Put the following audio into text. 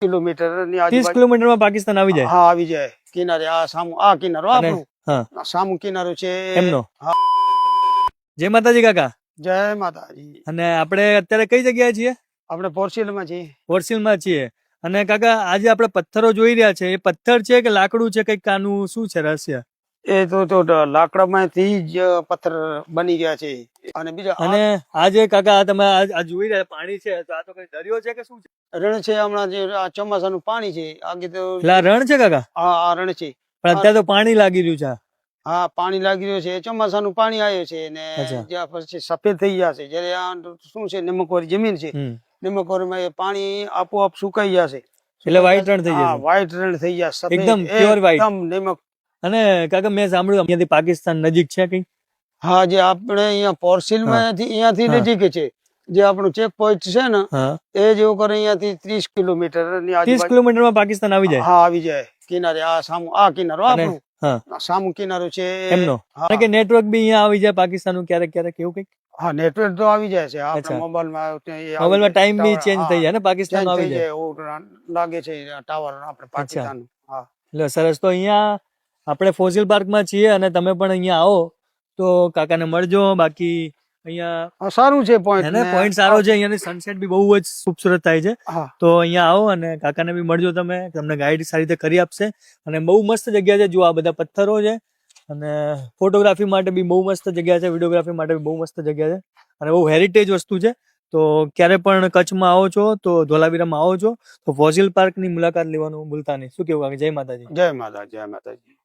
Kilometre ની 30 કિલોમીટરમાં પાકિસ્તાન આવી જાય? હા, આવી જાય. કિનારે આ સામું, આ કિનારો આપણું, હા સામું કિનારો છે એમનો. હા. જય માતાજી કાકા. જય માતાજી. અને આપણે અત્યારે કઈ જગ્યાએ છીએ? આપણે પોર્સિલ માં છીએ. પોર્સિલ માં છીએ. અને કાકા આજે આપણે પથ્થરો જોઈ રહ્યા છે, એ પથ્થર છે કે લાકડું છે, કઈક આનું શું છે રહસ્ય? એ તો લાકડામાંથી જ પથ્થર બની ગયા છે. અને બીજા અને આજે કાકા તમે આ જોઈ રહ્યા પાણી છે, તો આ તો કઈ દરિયો છે કે શું છે? રણ છે. હમણાં જે આ ચોમાસાનું પાણી છે, આગે તો એટલે આ રણ છે કાકા? હા, આ રણ છે. પણ અત્યારે તો પાણી લાગી રહ્યું છે. હા, પાણી લાગી રહ્યું છે. ચોમાસાનું પાણી આવ્યું છે ને જ્યાં પછી સફેદ થઈ જશે. જયારે આ શું છે, નમકવાળી જમીન છે. નમકવાળીમાં એ પાણી આપોઆપ સુકાઈ જશે એટલે વ્હાઈટ રણ થઈ જશે. વ્હાઈટ રણ થઈ જશે, એકદમ પ્યોર વ્હાઈટ. એકદમ નમક. અને કાકા મેં સાંભળ્યું અહીંયાથી પાકિસ્તાન નજીક છે કઈ? હા, જે આપણે અહીંયા પોર્સિલ માંથી અહીંયાથી નજીક છે. જે આપણું ચેક પોઈન્ટ છે ને, એ જેવું કરે અહીંયાથી 30 કિલોમીટર ની 30 કિલોમીટરમાં પાકિસ્તાન આવી જાય? હા, આવી જાય. કિનારે આ સામું, આ કિનારો આપણું, સામું કિનારો છે એમનો. કે નેટવર્ક બી અહીંયા આવી જાય પાકિસ્તાનનું ક્યારેક ક્યારેક એવું કઈક? હા, નેટવર્ક તો આવી જાય છે. આપણા મોબાઈલમાં ટાઈમ બી ચેન્જ થઈ જાય ને, પાકિસ્તાન આવી જાય એવું લાગે છે ટાવર આપણે પાકિસ્તાન. હા, એટલે સરસ. તો અહીંયા આપણે ફોસિલ પાર્કમાં છીએ અને તમે પણ અહીંયા આવો તો કાકાને મળજો. બાકી અહીંયા સારું છે પોઈન્ટ, પોઈન્ટ સારો છે. અહીંયાની સનસેટ બી બહુ જ ખૂબસૂરત થાય છે. તો અહીંયા આવો અને કાકાને બી મળજો. તમને ગાઈડ સારી રીતે કરી આપશે. અને બહુ મસ્ત જગ્યા છે. જો આ બધા પથ્થરો છે અને ફોટોગ્રાફી માટે બી બહુ મસ્ત જગ્યા છે, વિડીયોગ્રાફી માટે બી બહુ મસ્ત જગ્યા છે અને બહુ હેરિટેજ વસ્તુ છે. તો ક્યારે પણ કચ્છમાં આવો છો તો ધોલાવીરામાં આવો છો તો ફોસિલ પાર્કની મુલાકાત લેવાનું ભૂલતા નહીં. શું કેવું કાકા? જય માતાજી. જય માતાજી. જય માતાજી.